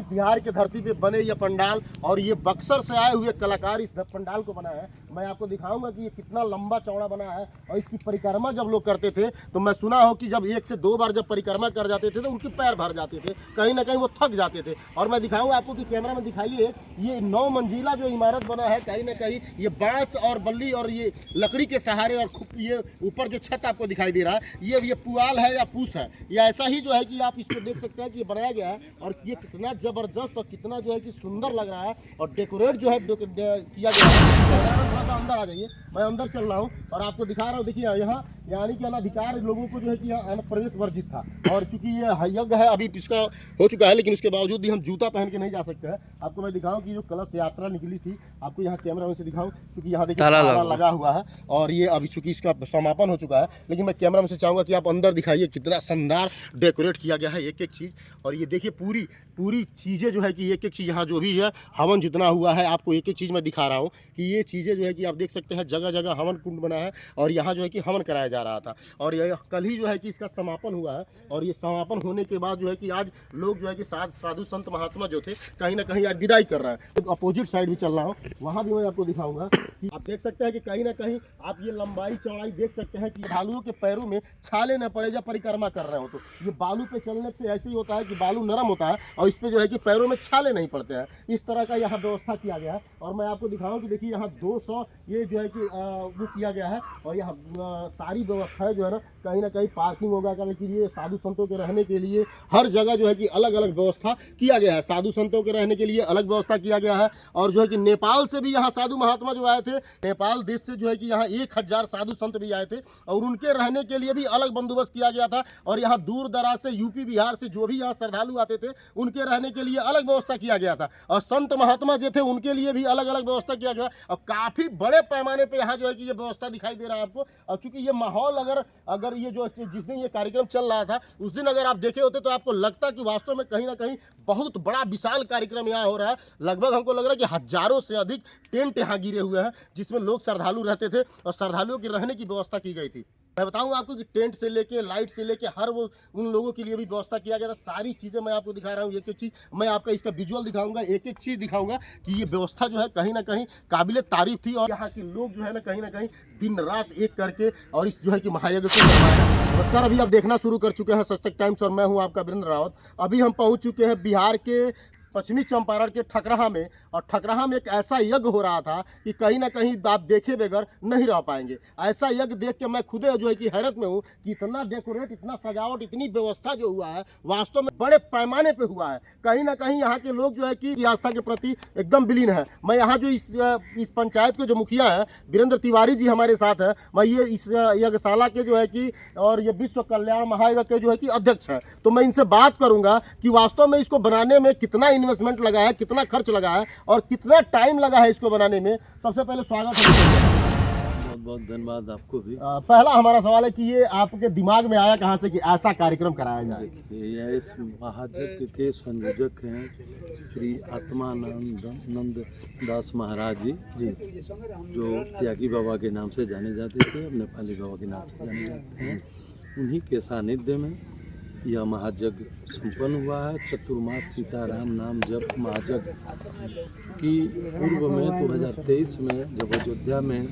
बिहार की धरती पे बने ये पंडाल और ये बक्सर से आए हुए कलाकार इस पंडाल को बनाए हैं। मैं आपको दिखाऊंगा कि ये कितना लंबा चौड़ा बना है। और इसकी परिक्रमा जब लोग करते थे तो मैं सुना हो कि जब 1 से 2 बार जब परिक्रमा कर जाते थे तो उनके पैर भर जाते थे, कहीं ना कहीं वो थक जाते थे। और मैं दिखाऊंगा आपको कि कैमरा में दिखाइए, ये 9 मंजिला जो इमारत बना है, कहीं ना कहीं ये बांस और बल्ली और ये लकड़ी के सहारे, और ये ऊपर जो छत आपको दिखाई दे रहा है ये पुआल है या पूस है, या ऐसा ही जो है कि आप इसको देख सकते हैं कि ये बनाया गया है। और ये कितना जबरदस्त और कितना जो है कि सुंदर लग रहा है और डेकोरेट जो है किया गया है। थोड़ा सा अंदर आ जाइए, मैं अंदर चल रहा हूँ और आपको दिखा रहा हूँ। देखिए यहाँ यानी कि अनाधिकार लोगों को जो है कि यहाँ प्रवेश वर्जित था। और चूंकि ये यज्ञ है अभी इसका हो चुका है, लेकिन उसके बावजूद भी हम जूता पहन के नहीं जा सकते हैं। आपको मैं दिखाऊं कि जो कलश यात्रा निकली थी, आपको यहाँ कैमरा में से दिखाऊं, क्योंकि यहाँ देखिए ताला लगा हुआ है और ये अभी चूंकि इसका समापन हो चुका है। लेकिन मैं कैमरा में से चाहूँगा कि आप अंदर दिखाइए कितना शानदार डेकोरेट किया गया है एक एक चीज़। और ये देखिए पूरी चीज़ें जो है कि एक एक चीज़ यहाँ जो भी है हवन जितना हुआ है, आपको एक एक चीज़ मैं दिखा रहा हूँ कि ये चीज़ें जो है कि आप देख सकते हैं जगह जगह हवन कुंड बना है और यहाँ जो है कि हवन कराया जा रहा था। और ये कल ही जो है कि इसका समापन हुआ है। और ये समापन होने के बाद जो है कि आज लोग जो है कि साधु संत महात्मा जो थे कहीं ना कहीं आज विदाई कर रहे हैं। तो अपोजिट साइड भी चल रहा हूँ, वहाँ भी मैं आपको दिखाऊंगा कि आप देख सकते हैं कि कहीं ना कहीं आप ये लंबाई चौड़ाई देख सकते हैं कि भालुओं के पैरों में छाले न पड़े जब परिक्रमा कर रहे हो। तो ये बालू पे चलने से ऐसे ही होता है कि बालू नरम होता है और इस पे जो है कि पैरों में छाले नहीं पड़ते हैं। इस तरह का यहाँ व्यवस्था किया गया है। और मैं आपको दिखाऊं कि देखिए यहाँ 200 ये जो है कि वो किया गया है। और यहाँ सारी व्यवस्थाएं जो है ना कहीं पार्किंग होगा करने के लिए, साधु संतों के रहने के लिए हर जगह जो है कि अलग अलग व्यवस्था किया गया है। साधु संतों के रहने के लिए अलग व्यवस्था किया गया है। और जो है कि नेपाल से भी यहाँ साधु महात्मा जो आए थे, नेपाल देश से जो है कि यहाँ 1000 साधु संत भी आए थे और उनके रहने के लिए भी अलग बंदोबस्त किया गया था। और यहाँ दूर दराज से यूपी बिहार से जो भी यहाँ श्रद्धालु आते थे उनके रहने के लिए अलग व्यवस्था किया गया था। और संत महात्मा जो थे उनके लिए भी अलग अलग व्यवस्था किया गया। और काफ़ी बड़े पैमाने पर यहाँ जो है कि ये व्यवस्था दिखाई दे रहा है आपको। और चूंकि ये माहौल अगर ये जो जिस दिन ये कार्यक्रम चल रहा था उस दिन अगर आप देखे होते तो आपको लगता कि वास्तव में कहीं ना कहीं बहुत बड़ा विशाल कार्यक्रम यहाँ हो रहा है। लगभग हमको लग रहा है कि हजारों से अधिक टेंट यहाँ गिरे हुए हैं जिसमें लोग श्रद्धालु रहते थे और श्रद्धालुओं के रहने की व्यवस्था की गई थी। मैं बताऊंगा आपको कि टेंट से लेके लाइट से लेके हर वो उन लोगों के लिए भी व्यवस्था किया गया था। सारी चीज़ें मैं आपको दिखा रहा हूँ, एक एक चीज़ मैं आपका इसका विजुअल दिखाऊंगा, एक एक चीज़ दिखाऊंगा कि ये व्यवस्था जो है कहीं ना कहीं काबिले तारीफ थी। और यहाँ के लोग जो है ना कहीं दिन रात एक करके और इस जो है कि महायज्ञ को करवाया। नमस्कार, अभी आप देखना शुरू कर चुके हैं सच तक टाइम्स और मैं हूँ आपका वीरेंद्र रावत। अभी हम पहुँच चुके हैं बिहार के पश्चिमी चंपारण के ठकराहा में। और ठकराहा में एक ऐसा यज्ञ हो रहा था कि कहीं ना कहीं आप देखे बगैर नहीं रह पाएंगे। ऐसा यज्ञ देख के मैं खुद जो है कि हैरत में हूँ कि इतना डेकोरेट, इतना सजावट, इतनी व्यवस्था जो हुआ है वास्तव में बड़े पैमाने पे हुआ है। कहीं ना कहीं यहाँ के लोग जो है कि आस्था के प्रति एकदम विलीन है। मैं यहाँ जो इस पंचायत के जो मुखिया है वीरेंद्र तिवारी जी हमारे साथ है। मैं ये इस यज्ञशाला के जो है कि और ये विश्व कल्याण महायज्ञ के जो है कि अध्यक्ष है। तो मैं इनसे बात करूँगा कि वास्तव में इसको बनाने में कितना इन्वेस्टमेंट लगा है, कितना खर्च लगा है और कितना टाइम लगा है इसको बनाने में। सबसे पहले स्वागत है। बहुत बहुत धन्यवाद आपको भी। पहला हमारा सवाल है कि ये आपके दिमाग में आया कहाँ से कि ऐसा कार्यक्रम कराया जाए? यह इस महायज्ञ के संयोजक हैं श्री आत्मानंद दास महाराज जी, जो त्यागी बाबा के नाम से जाने जाते थे, अब नेपाली बाबा के नाम से जाने जाते हैं। उन्हीं के सानिध्य में यह महायज्ञ संपन्न हुआ है। चतुर्मास सीताराम नाम जप महायज्ञ की पूर्व में 2023 में जब अयोध्या में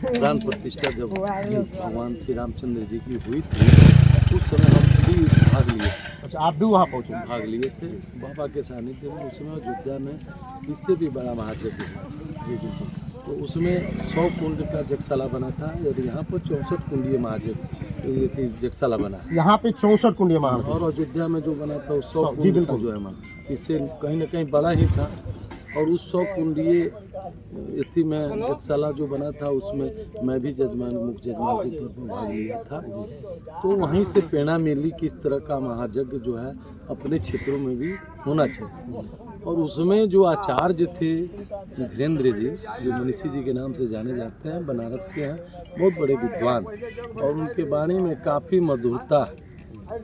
प्राण प्रतिष्ठा जब भगवान श्री रामचंद्र जी की हुई थी उस समय हम भी भाग लिए। अच्छा, आप भी वहाँ पहुँचे? भाग लिए थे बाबा के सानिध्य में। उस समय अयोध्या में इससे भी बड़ा महायज्ञ हुआ। तो उसमें 100 कुंड का यज्ञशाला बना था और यहाँ पर 64 कुंडीय महायज्ञ यज्ञशाला बना। यहाँ पे 64 कुंडीय महायज्ञ और अयोध्या में जो बना था वो 100 कुंड का जो है मान, इससे कहीं ना कहीं बड़ा ही था। और उस 100 कुंडीय इथी में यज्ञशाला जो बना था उसमें मैं भी जजमान, मुख्य जजमान के तौर पर भाग लिया था। तो वहीं से प्रेरणा मिली कि इस तरह का महायज्ञ जो है अपने क्षेत्रों में भी होना चाहिए। और उसमें जो आचार्य थे वीरेंद्र जी, जो मनीषी जी के नाम से जाने जाते हैं, बनारस के हैं, बहुत बड़े विद्वान, और उनके बाणी में काफ़ी मधुरता,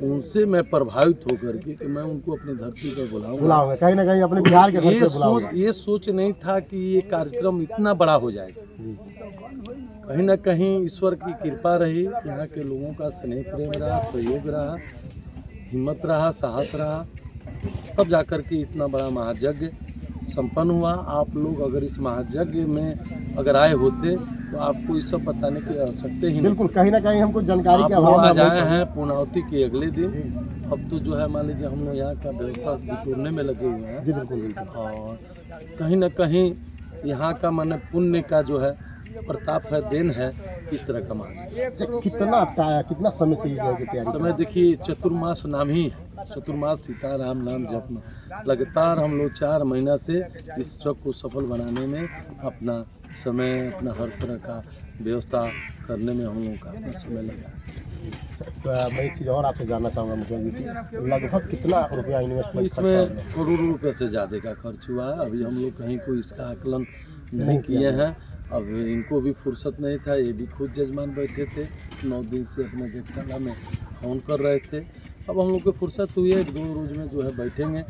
उनसे मैं प्रभावित होकर के कि मैं उनको अपनी धरती पर बुलाऊंगा, कहीं ना कहीं अपने बिहार के ये सोच नहीं था कि ये कार्यक्रम इतना बड़ा हो जाएगा। कहीं ना कहीं ईश्वर की कृपा रही, यहाँ के लोगों का स्नेह प्रेम रहा, सहयोग रहा, हिम्मत रहा, साहस रहा तब जाकर के इतना बड़ा महायज्ञ संपन्न हुआ। आप लोग अगर इस महायज्ञ में अगर आए होते तो आपको ये सब बताने की आवश्यकता ही नहीं। बिल्कुल, कहीं ना कहीं हमको जानकारी आप के लोग अभाव में आज हम आए लोग- हैं पूर्णावती के अगले दिन। जी अब तो जो है मान लीजिए हम लोग यहाँ का व्यवस्था बिटोरने में लगे हुए हैं जी, बिल्कुल बिल्कुल। और कहीं ना कहीं यहाँ का माने पुण्य का जो है प्रताप है, देन है इस तरह का मान। अच्छा, कितना समय से ये जो है कि तैयारी समय देखिए चतुर्मास नाम ही है, चतुर्मास सीताराम नाम जपना। लगातार हम लोग 4 महीना से इस चौक को सफल बनाने में अपना समय, अपना हर तरह का व्यवस्था करने में हम लोगों का अपना समय लगा। तो मैं एक चीज़ और आपसे जानना चाहूँगा मुखिया जी की लगभग कितना रुपया इन्वेस्टमेंट इसमें करोड़ों रुपए से ज़्यादा का खर्च हुआ है। अभी हम लोग कहीं कोई इसका आकलन नहीं किए हैं। अब इनको भी फुर्सत नहीं था, ये भी खुद जजमान बैठे थे 9 दिन से अपना यज्ञशाला में हवन कर रहे थे। अब हम लोग को फुर्सत हुई है, 2 रोज में जो है बैठेंगे।